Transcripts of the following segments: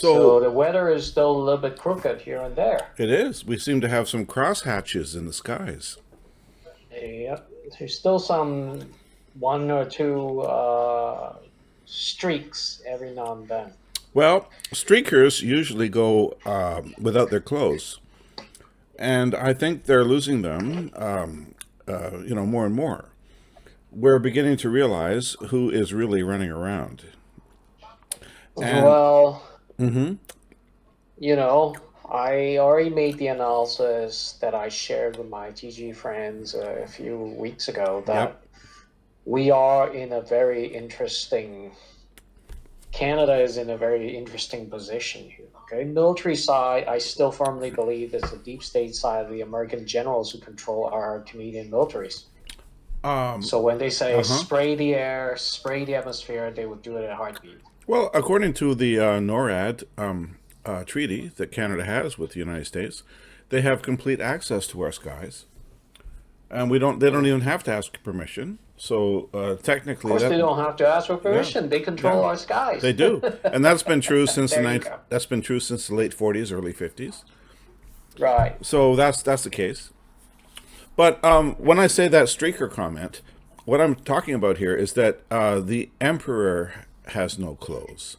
So So the weather is still a little bit crooked here and there. it is. We seem to have some crosshatches in the skies. Yep. There's still some one or two streaks every now and then. Well, streakers usually go without their clothes, and I think they're losing them, more and more. We're beginning to realize who is really running around. And Well, hmm you know, I already made the analysis that I shared with my TG friends a few weeks ago yep, that we are in a very interesting Canada is in a very interesting position here. Okay, military side, I still firmly believe it's the deep state side of the American generals who control our Canadian militaries. um, So when they say uh huh. spray the air, spray the atmosphere, they would do it at a heartbeat. Well, according to the NORAD treaty that Canada has with the United States, they have complete access to our skies, and we don't. They don't Mm. even have to ask permission. So Of technically, course, that they don't have to ask for yeah, permission. They control yeah, our they skies. do, and that's been true since There you go. that's been true since the late '40s, early '50s. Right. So that's the case. But when I say that streaker comment, what I'm talking about here is that the emperor has no clothes.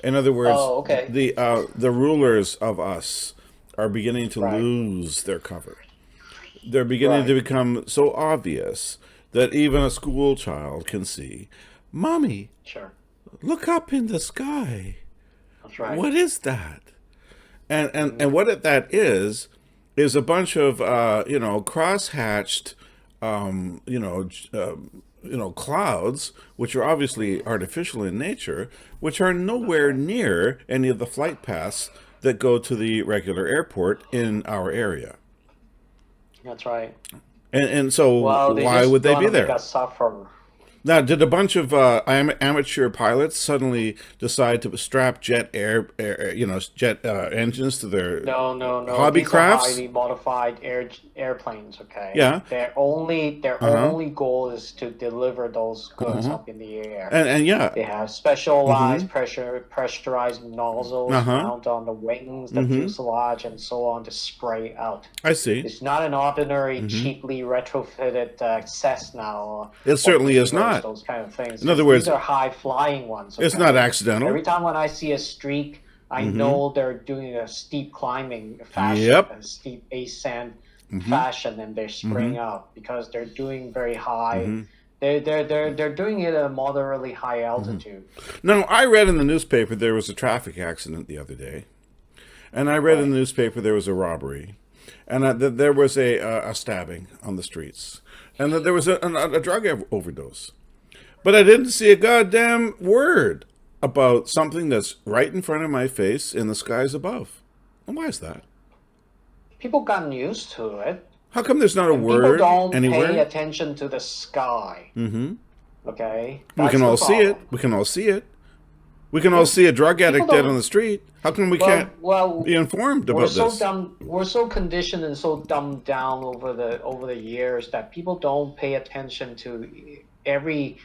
In other words, Oh, okay. the rulers of us are beginning to Right. lose their cover. They're beginning to Right. become so obvious that even a school child can see, Mommy, Sure. look up in the sky. That's right. What is that? And Mm. what that is a bunch of cross-hatched clouds, which are obviously artificial in nature, which are That's nowhere right. near any of the flight paths that go to the regular airport in our area. That's right. And so Well, they why just would they want be to make there? us suffer. Now, did a bunch of amateur pilots suddenly decide to strap jet engines to their No, no, no. hobby These are crafts? highly modified airplanes. Okay, Yeah. their Uh huh. only goal is to deliver those Uh goods huh. up in the air. And yeah. They have Mm-hmm. specialized pressurized Uh nozzles huh. mounted on the wings, the Mm-hmm. fuselage, and so on to spray out. I see. It's not an ordinary Mm-hmm. cheaply retrofitted Cessna It or certainly is Beavers, not. those kind of things, In other because these words, are high flying ones. it's not Okay, accidental. every time when I see a streak, I Mm-hmm. know they're doing a steep climbing fashion, Yep. a steep ascent Mm-hmm. fashion, and they're Mm-hmm. spraying out because they're doing very high. Mm-hmm. They're doing it at a moderately high Mm-hmm. altitude. Now, I read in the newspaper there was a traffic accident the other day, and I read in Right. the newspaper there was a robbery, and that there was a stabbing on the streets, and that there was a drug overdose. But I didn't see a goddamn word about something that's right in front of my face in the skies above. And why is that? People gotten used to it, How come there's not a and people word don't pay anywhere? attention to the sky. Mm-hmm. Okay, We can that's the all see it. problem. We can all see it. We can all Yeah, see a drug people addict dead on don't. the street. How come we can't Well, be informed we're about so this? dumb. We're so conditioned and so dumbed down over the years that people don't pay attention to every,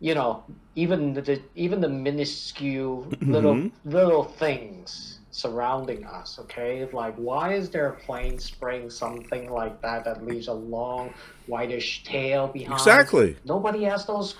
you know, even the minuscule Mm-hmm. little things surrounding us. Okay, like why is there a plane spraying something like that leaves a long whitish tail behind? Exactly. Nobody asks those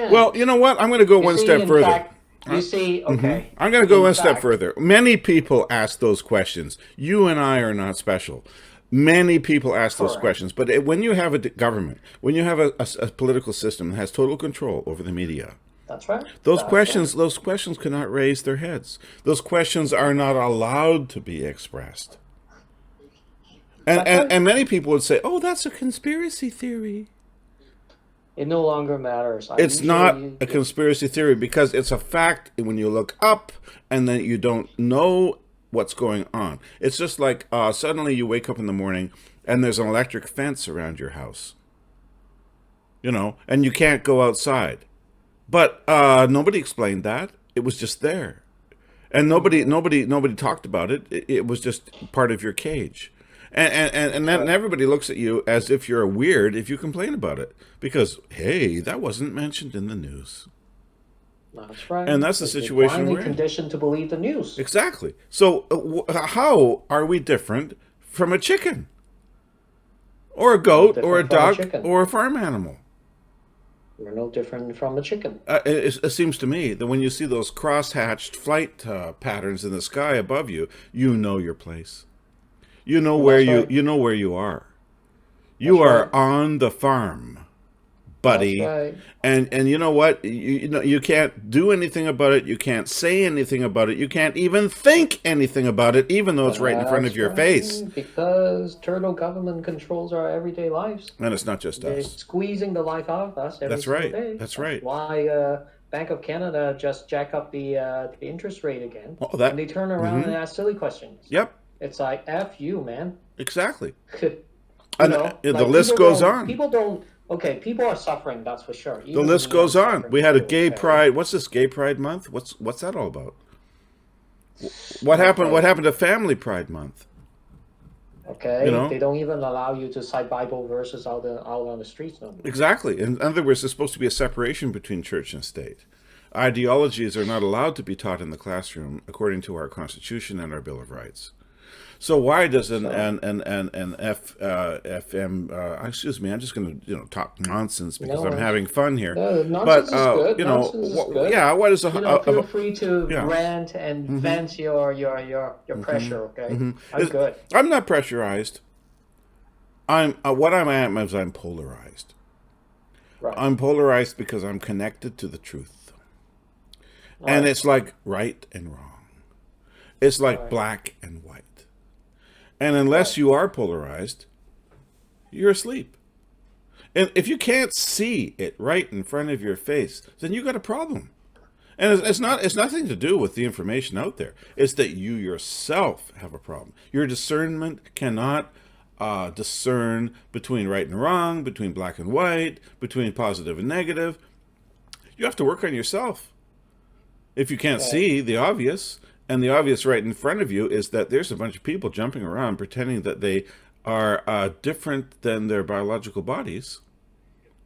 Well, you questions. know what? I'm going to go You one see, step in further. fact, you see, hmm okay, I'm going to go in one step fact, further. Many people ask those questions. You and I are not special. Many people ask those correct. questions. But when you have a government, when you have a political system that has total control over the media, That's right. those That's right. questions, those questions cannot raise their heads. Those questions are not allowed to be expressed. And, That's and, right. and many people would say, oh, that's a conspiracy theory. It no longer matters. I It's not usually, a conspiracy theory because it's a fact when you look up and then you don't know what's going on. It's just like suddenly you wake up in the morning and there's an electric fence around your house, and you can't go outside. But nobody explained that. It was just there. And Mhm. nobody talked about it. It was just part of your cage, and That's then right. everybody looks at you as if you're a weird if you complain about it because hey, that wasn't mentioned in the news. That's right. And that's the Because we're situation blindly we're in. conditioned to believe the news. Exactly. So how are we different from a chicken or a No goat or a different from a dog chicken. or a farm animal? We're no different from a chicken. It seems to me that when you see those cross-hatched flight patterns in the sky above you, you know your place. You know where That's right. you know where you are. You That's are right. on the farm, That's buddy. right. And you know what? You know you can't do anything about it. You can't say anything about it. You can't even think anything about it, even though it's right in front of That's your face. right. Because turtle government controls our everyday lives. And it's not just They're us. squeezing the life out of us every That's single right. day. That's right. Why Bank of Canada just jack up the interest rate again, Oh, that. and they turn around and ask silly questions. Yep. It's like F you, man. Exactly. You And know, the like list people goes don't- on. People don't. Okay, people are suffering. That's for sure. The Even list me, goes I'm on. suffering We had a too, gay okay? pride. What's this Gay Pride Month? What's that all about? What happened? What happened to Family Pride Month? Okay, You know? they don't even allow you to cite Bible verses out on the streets no more. Exactly. In other words, there's supposed to be a separation between church and state. Ideologies are not allowed to be taught in the classroom according to our Constitution and our Bill of Rights. So why does an FM? Excuse me, I'm just going to talk nonsense because No I'm worries. having fun here. Nonsense is good. You know, Nonsense is good. yeah. What is a, Feel free to yeah. rant and vent your pressure. Okay, I'm good. I'm not pressurized. I'm what I am is I'm polarized. Right. I'm polarized because I'm connected to the truth. And it's like right and wrong. It's like black and white. And unless you are polarized, you're asleep. And if you can't see it right in front of your face, then you got a problem. And it's nothing to do with the information out there. It's that you yourself have a problem. Your discernment cannot discern between right and wrong, between black and white, between positive and negative. You have to work on yourself. If you can't see the obvious, and the obvious right in front of you is that there's a bunch of people jumping around pretending that they are different than their biological bodies.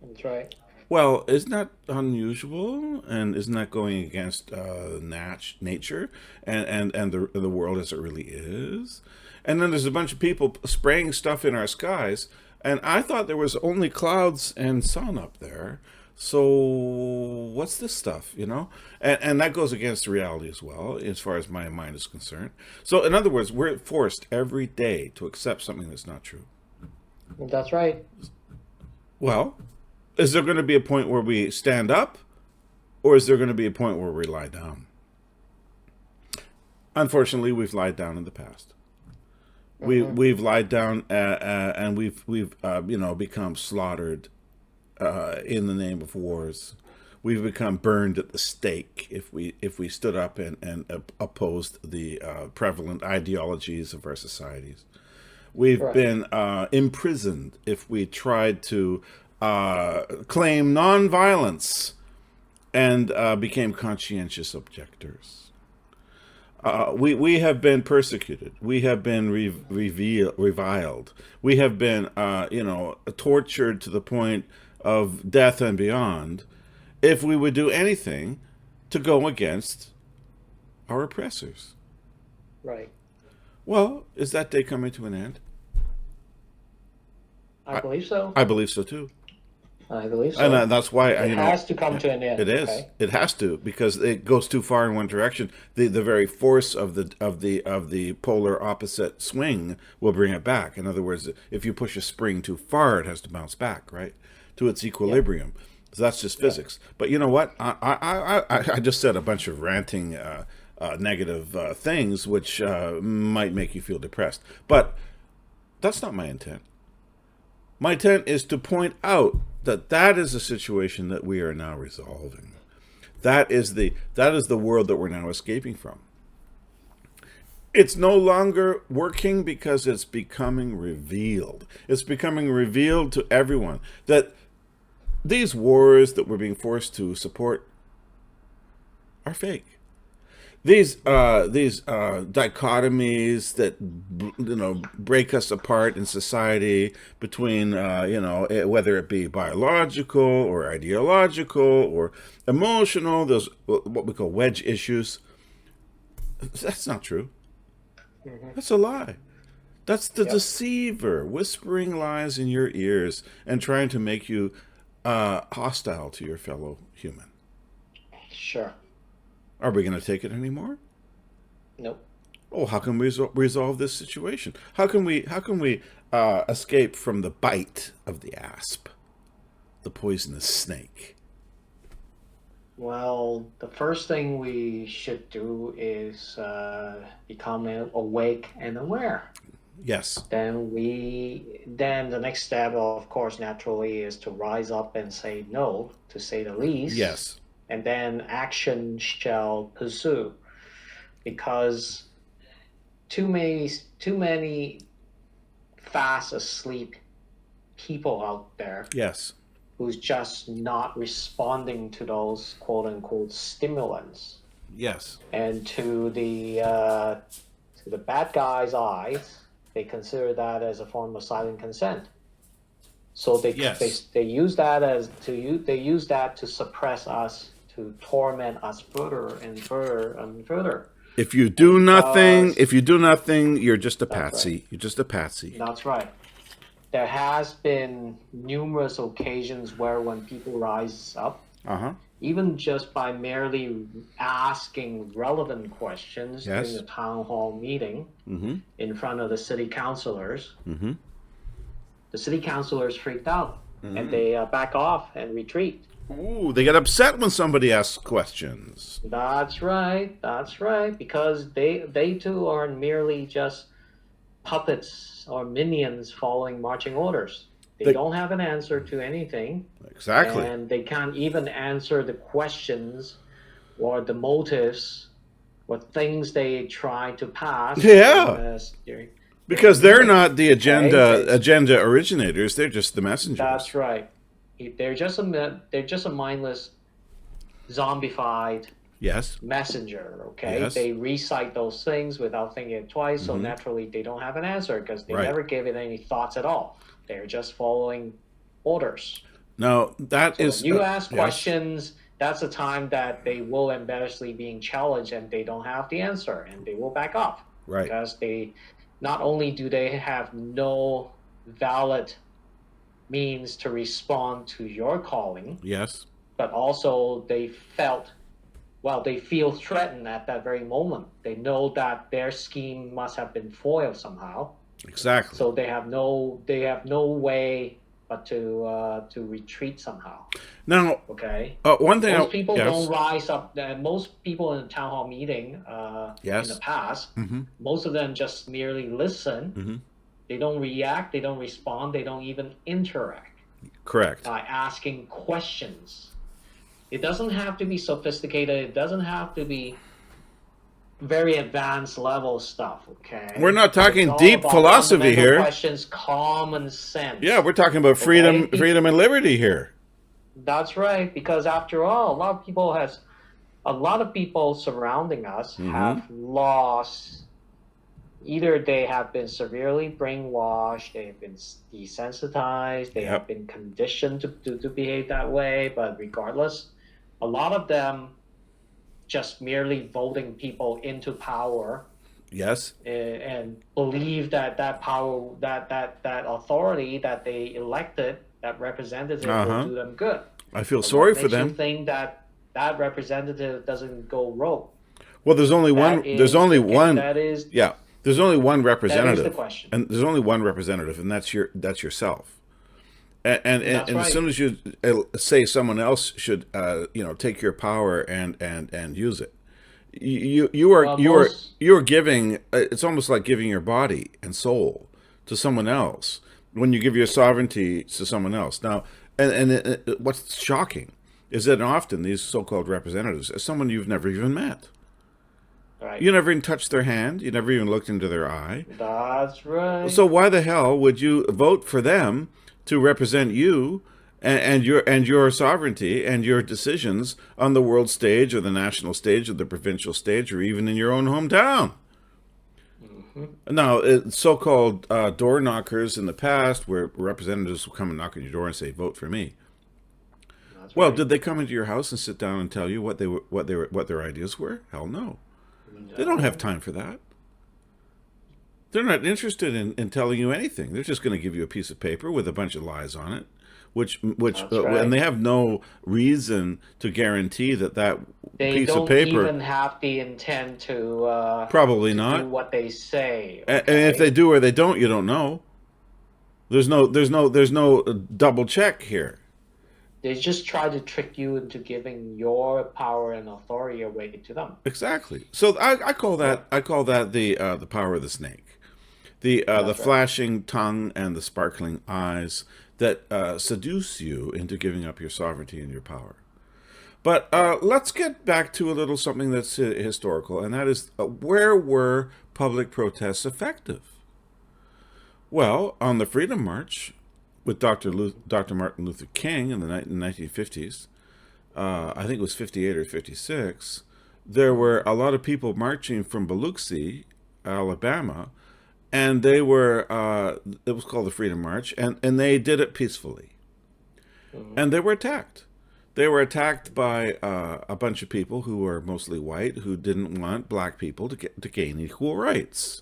That's right. Well, isn't that unusual? And isn't that going against nature and the world as it really is? And then there's a bunch of people spraying stuff in our skies, and I thought there was only clouds and sun up there. So what's this stuff, And that goes against reality as well, as far as my mind is concerned. So in other words, we're forced every day to accept something that's not true. That's right. Well, is there going to be a point where we stand up, or is there going to be a point where we lie down? Unfortunately, we've lied down in the past. We've lied down and we've become slaughtered in the name of wars. We've become burned at the stake if we stood up and opposed the prevalent ideologies of our societies. We've been imprisoned if we tried to claim nonviolence and became conscientious objectors. We have been persecuted. We have been reviled. We have been, tortured to the point of death and beyond. If we would do anything to go against our oppressors. Right. Well, is that day coming to an end? I believe so. I believe so too. I believe so. And that's why it has to come to an end. It is. Okay? It has to, because it goes too far in one direction. The very force of the polar opposite swing will bring it back. In other words, if you push a spring too far, it has to bounce back, right, to its equilibrium. Yeah. So that's just physics. But you know what? I just said a bunch of ranting, negative things, which might make you feel depressed. But that's not my intent. My intent is to point out that is a situation that we are now resolving. That is the world that we're now escaping from. It's no longer working because it's becoming revealed. It's becoming revealed to everyone that these wars that we're being forced to support are fake. these dichotomies that break us apart in society between whether it be biological or ideological or emotional, those what we call wedge issues. That's not true. That's a lie. That's the deceiver whispering lies in your ears and trying to make you hostile to your fellow human. Sure. Are we going to take it anymore? Nope. Oh, how can we resolve this situation? How can we escape from the bite of the asp, the poisonous snake? Well, the first thing we should do is become awake and aware. Yes. Then the next step, of course, naturally, is to rise up and say no, to say the least. Yes. And then action shall pursue, because too many fast asleep people out there Yes. who's just not responding to those quote unquote stimulants. Yes. And to the bad guy's eyes, they consider that as a form of silent consent. So they use that to suppress us, to torment us further and further and further. If you do nothing, you're just a patsy. Right. You're just a patsy. That's right. There has been numerous occasions where when people rise up, even just by merely asking relevant questions during the town hall meeting in front of the city councilors, the city councilors freaked out and they back off and retreat. Ooh, they get upset when somebody asks questions. That's right, because they too are merely just puppets or minions following marching orders. They don't have an answer to anything. Exactly. And they can't even answer the questions or the motives or things they try to pass. Yeah. Because they're not the agenda originators, they're just the messengers. That's right. They're just a mindless, zombified messenger. Okay, Yes. They recite those things without thinking it twice, so naturally they don't have an answer because they never gave it any thoughts at all. They're just following orders. No, that is. When you ask questions, that's the time that they will embarrassingly being challenged, and they don't have the answer, and they will back off. Right. Because they not only do they have no valid means to respond to your calling, yes, but also they feel threatened at that very moment. They know that their scheme must have been foiled somehow. Exactly. So they have no way but to retreat somehow. Now, okay. One thing most people don't rise up. Most people in the town hall meeting in the past, most of them just merely listen. They don't react, they don't respond, they don't even interact. Correct. By asking questions. It doesn't have to be sophisticated, it doesn't have to be very advanced level stuff, okay? We're not talking deep philosophy here. Questions, common sense. Yeah, we're talking about freedom and liberty here. That's right, because after all, a lot of people surrounding us have lost. Either they have been severely brainwashed, they have been desensitized, they have been conditioned to behave that way, but regardless, a lot of them just merely voting people into power. Yes. And believe that power, that authority that they elected, that representative will do them good. I feel sorry for them. You think that representative doesn't go rogue. Well, there's only one. There's only one. That is. Yeah. There's only one representative. That is the question. And there's only one representative, and that's yourself. And right. As soon as you say someone else should, take your power and use it, you are giving. It's almost like giving your body and soul to someone else when you give your sovereignty to someone else. Now, and what's shocking is that often these so-called representatives are someone you've never even met. Right. You never even touched their hand. You never even looked into their eye. That's right. So why the hell would you vote for them to represent you and your sovereignty and your decisions on the world stage or the national stage or the provincial stage or even in your own hometown. Now, so-called door knockers in the past, where representatives will come and knock on your door and say, "Vote for me." That's Well, right. did they come into your house and sit down and tell you what their ideas were? Hell no. They don't have time for that. They're not interested in telling you anything. They're just going to give you a piece of paper with a bunch of lies on it, That's right. and they have no reason to guarantee that They piece of don't paper. even have the intent to Probably do not. what they say. And if they Okay? do or they don't, you don't know. There's no double check here. They just try to trick you into giving your power and authority away to them. Exactly. So I call that the power of the snake, the That's right. flashing tongue and the sparkling eyes that seduce you into giving up your sovereignty and your power. But let's get back to a little something that's historical, and that is where were public protests effective? Well, on the Freedom March with Dr. Martin Luther King in the 1950s, I think it was 58 or 56, there were a lot of people marching from Biloxi, Alabama, and they were, it was called the Freedom March, and they did it peacefully. And they were attacked. They were attacked by a bunch of people who were mostly white, who didn't want black people to gain equal rights.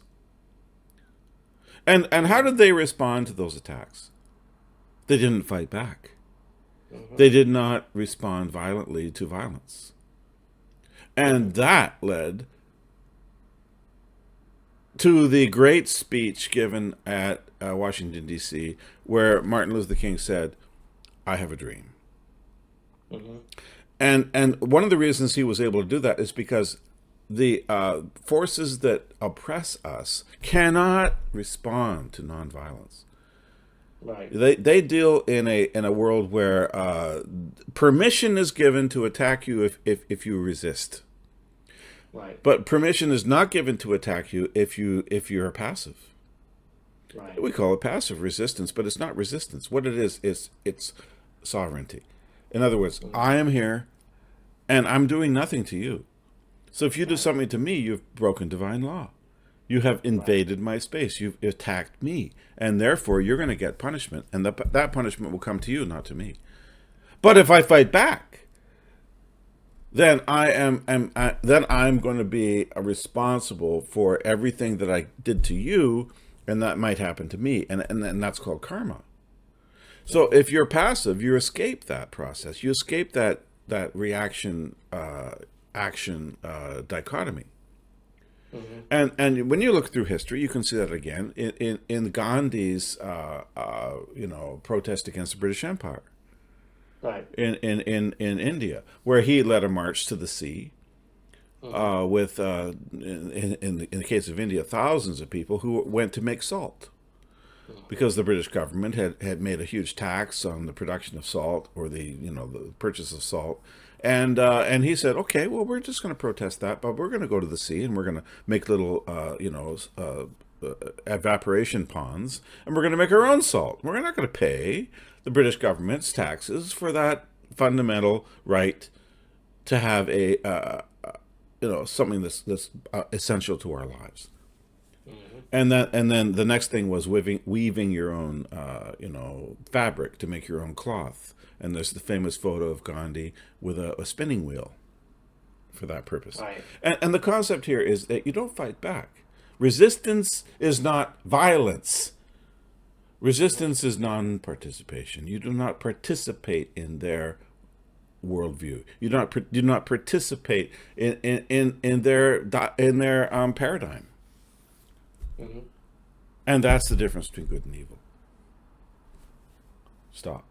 And how did they respond to those attacks? They didn't fight back. They did not respond violently to violence. And that led to the great speech given at Washington, D.C., where Martin Luther King said, "I have a dream." And one of the reasons he was able to do that is because the forces that oppress us cannot respond to nonviolence. Right. They deal in a world where permission is given to attack you if you resist, Right. but permission is not given to attack you if you're passive. Right. We call it passive resistance, but it's not resistance. What it is it's sovereignty. In other words, I am here, and I'm doing nothing to you. So if you do something to me, you've broken divine law. You have invaded my space. You've attacked me, and therefore you're going to get punishment, and that punishment will come to you, not to me. But if I fight back, then I'm going to be responsible for everything that I did to you, and that might happen to me, and that's called karma. So if you're passive, you escape that process. You escape that reaction action dichotomy. And when you look through history, you can see that again in Gandhi's protest against the British Empire Right. in India, where he led a march to the sea with in the case of India, thousands of people who went to make salt. Because the British government had made a huge tax on the production of salt, or the purchase of salt, and he said, okay, well, we're just going to protest that, but we're going to go to the sea and we're going to make little evaporation ponds, and we're going to make our own salt. We're not going to pay the British government's taxes for that fundamental right to have something that's essential to our lives. And then the next thing was weaving your own fabric to make your own cloth. And there's the famous photo of Gandhi with a spinning wheel for that purpose. Right. And the concept here is that you don't fight back. Resistance is not violence. Resistance is non-participation. You do not participate in their worldview. You do not participate in their paradigm. And that's the difference between good and evil. Stop.